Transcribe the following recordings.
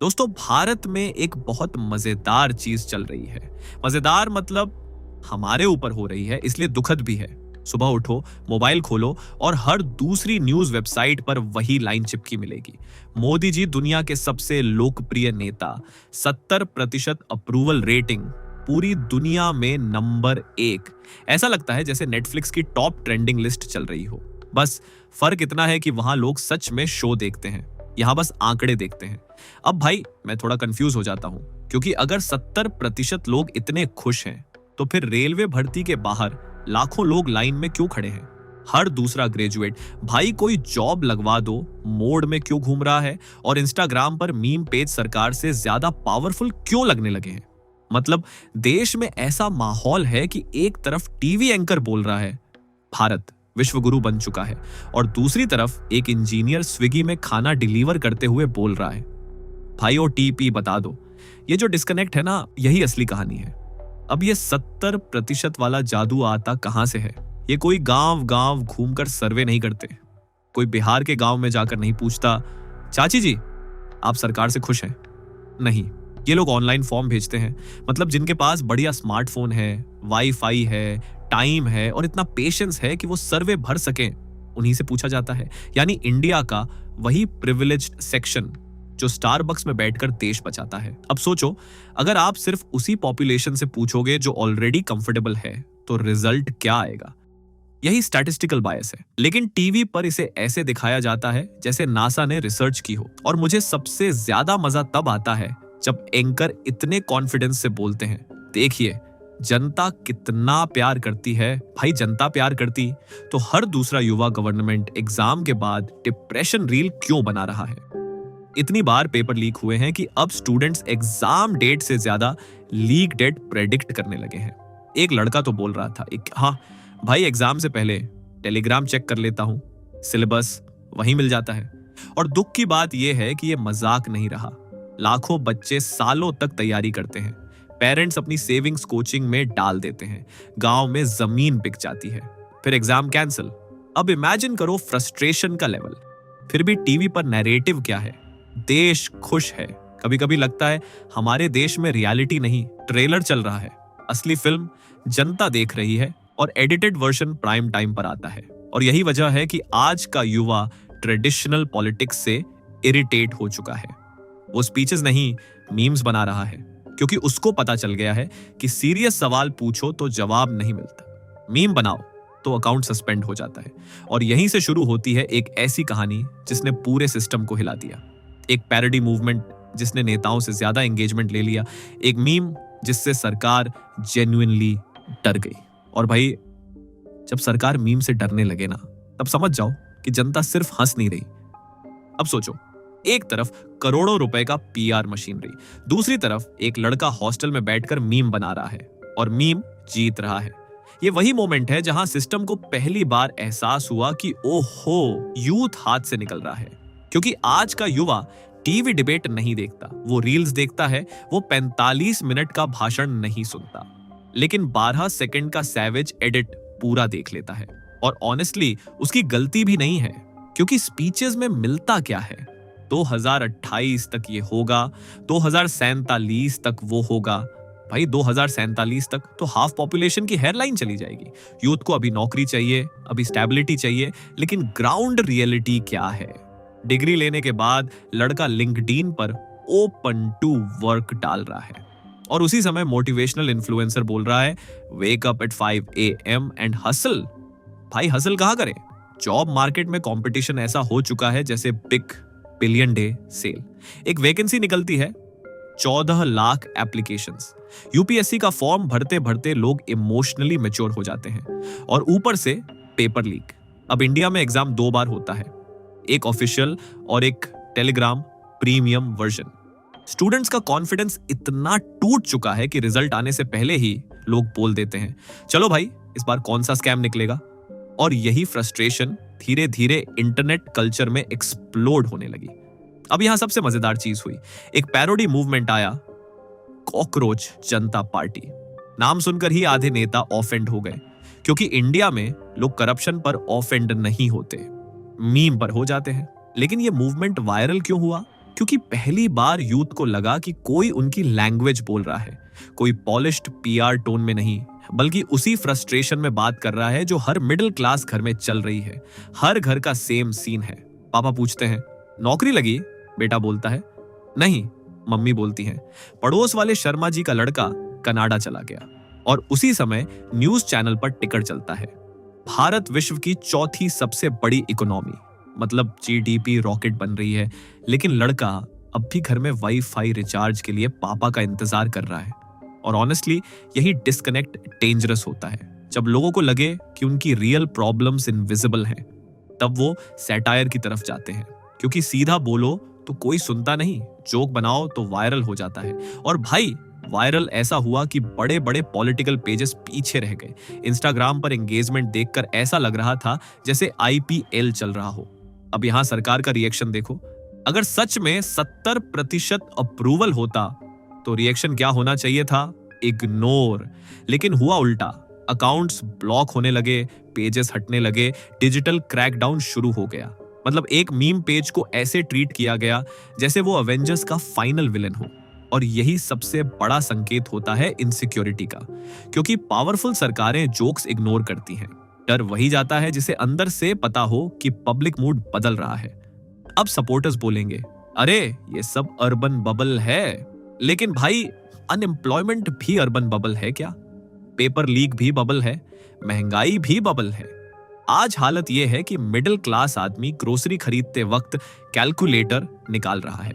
दोस्तों, भारत में एक बहुत मजेदार चीज चल रही है। मजेदार मतलब हमारे ऊपर हो रही है, इसलिए दुखद भी है। सुबह उठो, मोबाइल खोलो और हर दूसरी न्यूज वेबसाइट पर वही लाइन चिपकी मिलेगी। मोदी जी दुनिया के सबसे लोकप्रिय नेता, 70% अप्रूवल रेटिंग, पूरी दुनिया में नंबर 1। ऐसा लगता है जैसे नेटफ्लिक्स की टॉप ट्रेंडिंग लिस्ट चल रही हो। बस फर्क इतना है कि वहां लोग सच में शो देखते हैं, यहां बस आंकड़े देखते हैं। अब भाई मैं थोड़ा कंफ्यूज हो जाता हूं, क्योंकि अगर 70% लोग इतने खुश हैं, तो फिर रेलवे भर्ती के बाहर लाखों लोग लाइन में क्यों खड़े हैं? हर दूसरा ग्रेजुएट भाई कोई जॉब लगवा दो मोड में क्यों घूम रहा है, और इंस्टाग्राम पर मीम पेज सरकार से ज्यादा पावरफुल क्यों लगने लगे हैं? मतलब देश में ऐसा माहौल है कि एक तरफ टीवी एंकर बोल रहा है भारत विश्व गुरु बन चुका है, और दूसरी तरफ एक इंजीनियर स्विगी में खाना डिलीवर करते हुए बोल रहा है भाई ओटीपी बता दो। ये जो डिस्कनेक्ट है ना, यही असली कहानी है। अब ये 70% वाला जादू आता कहां से है? ये कोई गांव गांव घूमकर सर्वे नहीं करते, कोई बिहार के गांव में जाकर नहीं पूछता चाची जी आप सरकार से खुश हैं। नहीं, ये लोग ऑनलाइन फॉर्म भेजते हैं। मतलब जिनके पास बढ़िया स्मार्टफोन है, वाईफाई है, टाइम है और इतना पेशेंस है कि वो सर्वे भर सकें, उन्हीं से पूछा जाता है। यानी इंडिया का वही प्रिविलेज्ड सेक्शन जो स्टारबक्स में बैठकर देश बचाता है। अब सोचो, अगर आप सिर्फ उसी पॉपुलेशन से पूछोगे जो ऑलरेडी कंफर्टेबल है, तो रिजल्ट क्या आएगा? यही स्टैटिस्टिकल बायस है। लेकिन टीवी पर इसे ऐसे दिखाया जाता है जैसे नासा ने रिसर्च की हो। और मुझे सबसे ज्यादा मजा तब आता है जब एंकर इतने कॉन्फिडेंस से बोलते हैं, देखिए जनता कितना प्यार करती है। भाई जनता प्यार करती तो हर दूसरा युवा गवर्नमेंट एग्जाम के बाद डिप्रेशन रील क्यों बना रहा है? इतनी बार पेपर लीक हुए हैं कि अब स्टूडेंट्स एग्जाम डेट से ज्यादा लीक डेट प्रेडिक्ट करने लगे हैं। एक लड़का तो बोल रहा था, हाँ भाई एग्जाम से पहले टेलीग्राम चेक कर लेता हूं, सिलेबस वहीं मिल जाता है। और दुख की बात यह है कि यह मजाक नहीं रहा। लाखों बच्चे सालों तक तैयारी करते हैं, पेरेंट्स अपनी सेविंग्स कोचिंग में डाल देते हैं, गांव में जमीन बिक जाती है, फिर एग्जाम कैंसिल। अब इमेजिन करो फ्रस्ट्रेशन का लेवल। फिर भी टीवी पर नैरेटिव क्या है? देश खुश है। कभी कभी लगता है हमारे देश में रियलिटी नहीं, ट्रेलर चल रहा है। असली फिल्म जनता देख रही है और एडिटेड वर्जन प्राइम टाइम पर आता है। और यही वजह है कि आज का युवा ट्रेडिशनल पॉलिटिक्स से इरिटेट हो चुका है। वो स्पीचेस नहीं, मीम्स बना रहा है, क्योंकि उसको पता चल गया है कि सीरियस सवाल पूछो तो जवाब नहीं मिलता, मीम बनाओ तो अकाउंट सस्पेंड हो जाता है। और यहीं से शुरू होती है एक ऐसी कहानी जिसने पूरे सिस्टम को हिला दिया। एक पैरोडी मूवमेंट जिसने नेताओं से ज्यादा एंगेजमेंट ले लिया, एक मीम जिससे सरकार जेन्युइनली डर गई। और भाई जब सरकार मीम से डरने लगे ना, तब समझ जाओ कि जनता सिर्फ हंस नहीं रही। अब सोचो, एक तरफ करोड़ों रुपए का पीआर मशीनरी, दूसरी तरफ एक लड़का हॉस्टल में बैठकर मीम बना रहा है और मीम जीत रहा है। ये वही मोमेंट है जहां सिस्टम को पहली बार एहसास हुआ कि ओहो, यूथ हाथ से निकल रहा है। क्योंकि आज का युवा टीवी डिबेट नहीं देखता, वो रील्स देखता है। वो 45 मिनट का भाषण नहीं सुनता, लेकिन 12 सेकंड का सैवेज एडिट पूरा देख लेता है। और ऑनेस्टली उसकी गलती भी नहीं है, क्योंकि स्पीचेस में मिलता क्या है? 2028 तक ये होगा, 2047 तक वो होगा। भाई 2047 तक तो हाफ पॉपुलेशन की हेयरलाइन चली जाएगी। यूथ को अभी नौकरी चाहिए, अभी स्टेबिलिटी चाहिए, लेकिन ग्राउंड रियलिटी क्या है? डिग्री लेने के बाद लड़का लिंक्डइन पर ओपन टू वर्क डाल रहा है, और उसी समय मोटिवेशनल इन्फ्लुएंसर बोल रहा है wake up at 5 AM and hustle. भाई हसल कहां करें? जॉब मार्केट में कंपटीशन ऐसा हो चुका है जैसे बिग बिलियन डे सेल। एक वैकेंसी निकलती है, 14 लाख एप्लीकेशंस। यूपीएससी का फॉर्म भरते भरते लोग इमोशनली मैच्योर हो जाते हैं, और ऊपर से पेपर लीक। अब इंडिया में एग्जाम 2 बार होता है, एक ऑफिशियल और एक टेलीग्राम प्रीमियम वर्जन। स्टूडेंट्स का कॉन्फिडेंस इतना टूट चुका है कि रिजल्ट आने से पहले ही लोग बोल देते हैं चलो भाई इस बार कौन सा स्कैम निकलेगा। और यही फ्रस्ट्रेशन धीरे धीरे इंटरनेट कल्चर में एक्सप्लोड होने लगी। अब यहां सबसे मजेदार चीज हुई, एक पैरोडी मूवमेंट आया, कॉकरोच जनता पार्टी। नाम सुनकर ही आधे नेता ऑफेंड हो गए, क्योंकि इंडिया में लोग करप्शन पर ऑफेंड नहीं होते, मीम पर हो जाते हैं। लेकिन ये मूवमेंट वायरल क्यों हुआ? क्योंकि पहली बार यूथ को लगा कि कोई उनकी लैंग्वेज बोल रहा है, कोई पॉलिश्ड पीआर टोन में नहीं, बल्कि उसी फ्रस्ट्रेशन में बात कर रहा है जो हर मिडिल क्लास घर में चल रही है। हर घर का सेम सीन है। पापा पूछते हैं, नौकरी लगी? बेटा बोलता है, नहीं। मम्मी बोलती हैं, पड़ोस वाले शर्मा जी का लड़का कनाडा चला गया। और उसी समय न्यूज चैनल पर टिकर चलता है, भारत विश्व की चौथी सबसे बड़ी इकोनॉमी, मतलब जीडीपी रॉकेट बन रही है, लेकिन लड़का अब भी घर में वाईफाई रिचार्ज के लिए पापा का इंतजार कर रहा है। और ऑनेस्टली यही डिस्कनेक्ट डेंजरस होता है। जब लोगों को लगे कि उनकी रियल प्रॉब्लम्स इनविजिबल हैं, तब वो सैटायर की तरफ जाते हैं, क्योंकि सीधा बोलो तो कोई सुनता नहीं, जोक बनाओ तो वायरल हो जाता है। और भाई वायरल ऐसा हुआ कि बड़े बड़े पॉलिटिकल पेजेस पीछे रह गए। इंस्टाग्राम पर एंगेजमेंट देखकर ऐसा लग रहा था जैसे आईपीएल चल रहा हो। अब यहां सरकार का रिएक्शन देखो। अगर सच में 70% अप्रूवल होता तो रिएक्शन क्या होना चाहिए था? इग्नोर। लेकिन हुआ उल्टा। अकाउंट्स ब्लॉक होने लगे, पेजेस हटने लगे, डिजिटल क्रैकडाउन शुरू हो गया। मतलब एक मीम पेज को ऐसे ट्रीट किया गया जैसे वो अवेंजर्स का फाइनल विलन हो। और यही सबसे बड़ा संकेत होता है इनसिक्योरिटी का, क्योंकि पावरफुल सरकारें जोक्स इग्नोर करती हैं। डर वही जाता है जिसे अंदर से पता हो कि पब्लिक मूड बदल रहा है। अब सपोर्टर्स बोलेंगे, अरे ये सब अर्बन बबल है। लेकिन भाई अनएम्प्लॉयमेंट भी अर्बन बबल है क्या? पेपर लीक भी बबल है, महंगाई भी बबल है। आज हालत यह है कि मिडिल क्लास आदमी ग्रोसरी खरीदते वक्त कैलकुलेटर निकाल रहा है।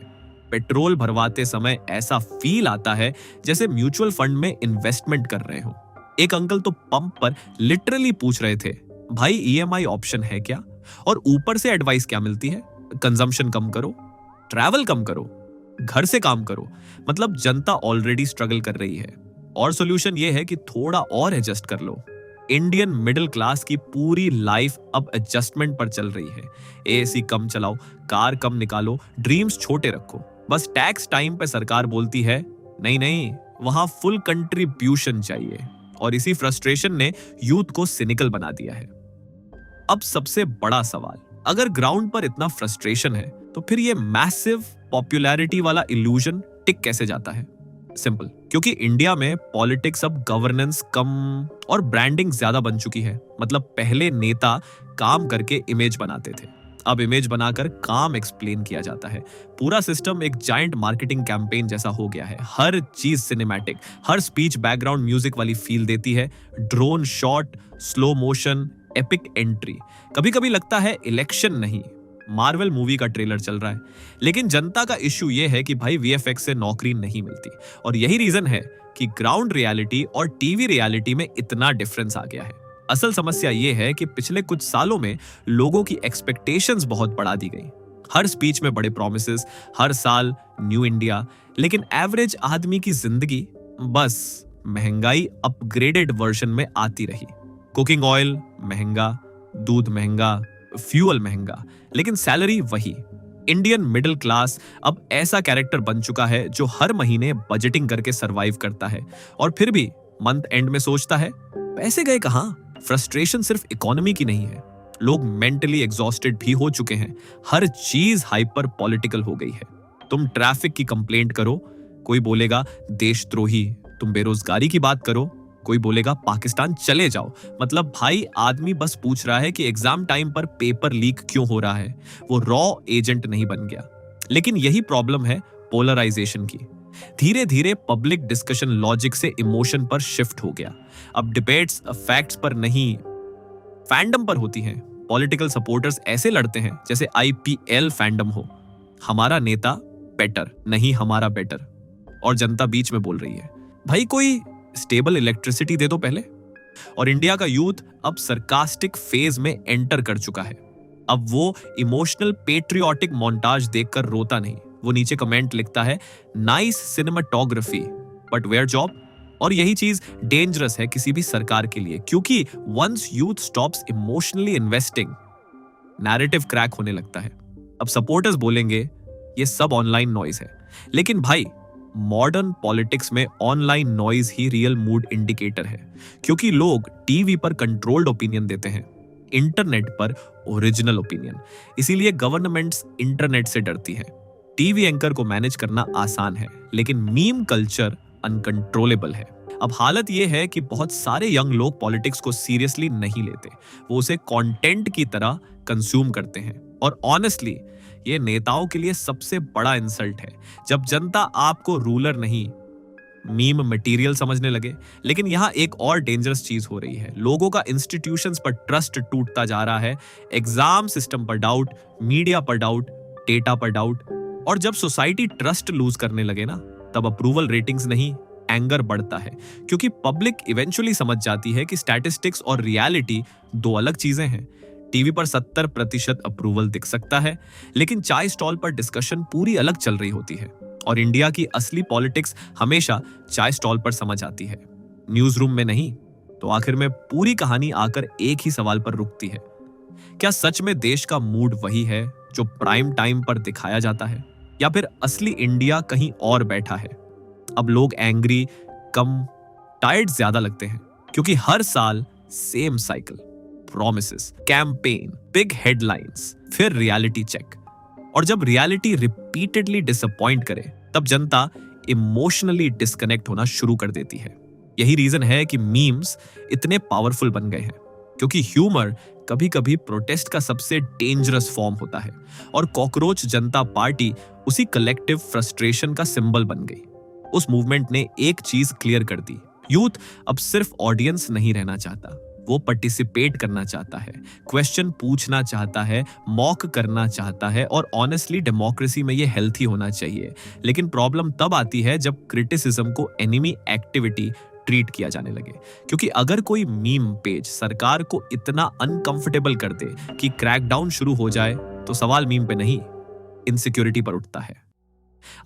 पेट्रोल भरवाते समय ऐसा फील आता है जैसे म्यूचुअल फंड में इन्वेस्टमेंट कर रहे हो। एक अंकल तो पंप पर लिटरली पूछ रहे थे, भाई ईएमआई ऑप्शन है क्या? और ऊपर से एडवाइस क्या मिलती है? कंजम्पशन कम करो, ट्रैवल कम करो, घर से काम करो। मतलब जनता ऑलरेडी स्ट्रगल कर रही है और सॉल्यूशन ये है कि थोड़ा और एडजस्ट कर लो। इंडियन मिडिल क्लास की पूरी लाइफ अब एडजस्टमेंट पर चल रही है। एसी कम चलाओ, कार कम निकालो, ड्रीम्स छोटे रखो। बस टैक्स टाइम पे सरकार बोलती है, नहीं नहीं, वहां फुल कंट्रीब्यूशन चाहिए। और इसी फ्रस्ट्रेशन ने यूथ को सिनिकल बना दिया है। अब सबसे बड़ा सवाल, अगर ग्राउंड पर इतना फ्रस्ट्रेशन है तो फिर ये मैसिव पॉपुलैरिटी वाला इल्यूजन टिक कैसे जाता है? सिंपल, क्योंकि इंडिया में पॉलिटिक्स अब गवर्नेंस कम और ब्रांडिंग ज्यादा बन चुकी है। मतलब पहले नेता काम करके इमेज बनाते थे, अब इमेज बनाकर काम एक्सप्लेन किया जाता है। पूरा सिस्टम एक जायंट मार्केटिंग कैंपेन जैसा हो गया है। हर चीज सिनेमैटिक, हर स्पीच बैकग्राउंड म्यूजिक वाली फील देती है। Drone shot, slow motion, epic entry. कभी कभी लगता है इलेक्शन नहीं, मार्वल मूवी का ट्रेलर चल रहा है। लेकिन जनता का इश्यू यह है कि भाई वीएफएक्स से नौकरी नहीं मिलती। और यही रीजन है कि ग्राउंड रियलिटी और टीवी रियलिटी में इतना डिफरेंस आ गया है। असल समस्या यह है कि पिछले कुछ सालों में लोगों की एक्सपेक्टेशंस बहुत बढ़ा दी गई। हर स्पीच में बड़े प्रॉमिसेस, हर साल न्यू इंडिया, लेकिन एवरेज आदमी की जिंदगी बस महंगाई अपग्रेडेड वर्जन में आती रही। कुकिंग ऑयल महंगा, दूध महंगा, फ्यूल महंगा, लेकिन सैलरी वही। इंडियन मिडिल क्लास अब ऐसा कैरेक्टर बन चुका है जो हर महीने बजटिंग करके सरवाइव करता है और फिर भी मंथ एंड में सोचता है, पैसे गए कहां? फ्रस्ट्रेशन सिर्फ इकोनॉमी की नहीं है, लोग मेंटली एग्जॉस्टेड भी हो चुके हैं। हर चीज हाइपर पॉलिटिकल हो गई है। तुम ट्रैफिक की कंप्लेंट करो, कोई बोलेगा देशद्रोही। तुम बेरोजगारी की बात करो, कोई बोलेगा पाकिस्तान चले जाओ। मतलब भाई आदमी बस पूछ रहा है कि एग्जाम टाइम पर पेपर लीक क्यों हो रहा है। वो रॉ एजेंट नहीं बन गया। लेकिन यही प्रॉब्लम है पोलराइजेशन की। धीरे धीरे पब्लिक डिस्कशन लॉजिक से इमोशन पर शिफ्ट हो गया। अब डिबेट्स फैक्ट्स पर नहीं, फैंडम पर होती हैं। पॉलिटिकल सपोर्टर्स ऐसे लड़ते हैं जैसे आईपीएल फैंडम हो, हमारा नेता बेटर, नहीं हमारा बेटर। और जनता बीच में बोल रही है, भाई कोई स्टेबल इलेक्ट्रिसिटी दे दो पहले। और इंडिया का यूथ अब सरकास्टिक फेज में एंटर कर चुका है। अब वो इमोशनल पेट्रियोटिक मोन्टाज देखकर रोता नहीं, वो नीचे कमेंट लिखता है, nice cinematography but where job. और यही चीज डेंजरस है किसी भी सरकार के लिए, क्योंकि once youth stops emotionally investing, narrative crack होने लगता है। अब सपोर्टर्स बोलेंगे ये सब ऑनलाइन नॉइज है, लेकिन भाई मॉडर्न पॉलिटिक्स में ऑनलाइन नॉइज ही रियल मूड इंडिकेटर है, क्योंकि लोग टीवी पर कंट्रोल्ड ओपिनियन देते हैं, इंटरनेट पर ओरिजिनल ओपिनियन। इसीलिए गवर्नमेंट्स इंटरनेट से डरती हैं। टीवी एंकर को मैनेज करना आसान है, लेकिन मीम कल्चर अनकंट्रोलेबल है। अब हालत यह है कि बहुत सारे यंग लोग पॉलिटिक्स को सीरियसली नहीं लेते, वो उसे कंटेंट की तरह कंज्यूम करते हैं। और ऑनेस्टली ये नेताओं के लिए सबसे बड़ा इंसल्ट है जब जनता आपको रूलर नहीं, मीम मटेरियल समझने लगे। लेकिन यहाँ एक और डेंजरस चीज हो रही है, लोगों का इंस्टीट्यूशंस पर ट्रस्ट टूटता जा रहा है। एग्जाम सिस्टम पर डाउट, मीडिया पर डाउट, डेटा पर डाउट। और जब सोसाइटी ट्रस्ट लूज करने लगे ना, तब अप्रूवल रेटिंग्स नहीं, एंगर बढ़ता है, क्योंकि पब्लिक इवेंचुअली समझ जाती है कि स्टैटिस्टिक्स और रियलिटी दो अलग चीजें हैं। टीवी पर 70% अप्रूवल दिख सकता है, लेकिन चाय स्टॉल पर डिस्कशन पूरी अलग चल रही होती है। और इंडिया की असली पॉलिटिक्स हमेशा चाय स्टॉल पर समझ आती है, न्यूज रूम में नहीं। तो आखिर में पूरी कहानी आकर एक ही सवाल पर रुकती है, क्या सच में देश का मूड वही है जो प्राइम टाइम पर दिखाया जाता है, या फिर असली इंडिया कहीं और बैठा है? अब लोग एंग्री कम, टायर्ड ज्यादा लगते हैं, क्योंकि हर साल same cycle, promises, campaign, big headlines, फिर रियलिटी चेक। और जब रियलिटी रिपीटेडली डिसअपॉइंट करे, तब जनता इमोशनली डिस्कनेक्ट होना शुरू कर देती है। यही रीजन है कि मीम्स इतने पावरफुल बन गए हैं, क्योंकि ह्यूमर कभी कभी प्रोटेस्ट का सबसे डेंजरस फॉर्म होता है। और कॉकरोच जनता पार्टी उसी कलेक्टिव फ्रस्ट्रेशन का सिंबल बन गई। उस मूवमेंट ने एक चीज क्लियर कर दी, यूथ अब सिर्फ ऑडियंस नहीं रहना चाहता, वो पार्टिसिपेट करना चाहता है, क्वेश्चन पूछना चाहता है, मॉक करना चाहता है। और ऑनेस्टली डेमोक्रेसी में ये हेल्थी होना चाहिए। लेकिन प्रॉब्लम तब आती है जब क्रिटिसिज्म को एनिमी एक्टिविटी ट्रीट किया जाने लगे। क्योंकि अगर कोई मीम पेज सरकार को इतना अनकंफर्टेबल कर दे कि क्रैकडाउन शुरू हो जाए, तो सवाल मीम पे नहीं, इनसिक्योरिटी पर उठता है।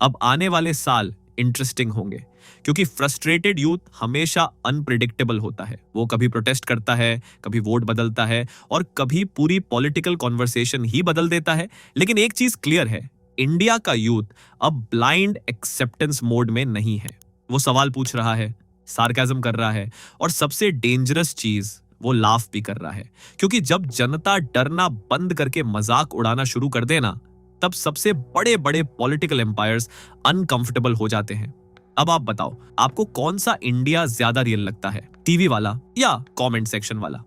अब आने वाले साल इंटरेस्टिंग होंगे, क्योंकि फ्रस्ट्रेटेड यूथ हमेशा अनप्रिडिक्टेबल होता है। वो कभी प्रोटेस्ट करता है, कभी वोट बदलता है, और कभी पूरी पॉलिटिकल कॉन्वर्सेशन ही बदल देता है। लेकिन एक चीज क्लियर है, इंडिया का यूथ अब ब्लाइंड एक्सेप्टेंस मोड में नहीं है। वो सवाल पूछ रहा है, सार्काज्म कर रहा है, और सबसे डेंजरस चीज, वो लाफ भी कर रहा है। क्योंकि जब जनता डरना बंद करके मजाक उड़ाना शुरू कर देना, तब सबसे बड़े बड़े पॉलिटिकल एम्पायर्स अनकंफर्टेबल हो जाते हैं। अब आप बताओ, आपको कौन सा इंडिया ज्यादा रियल लगता है, टीवी वाला या कमेंट सेक्शन वाला?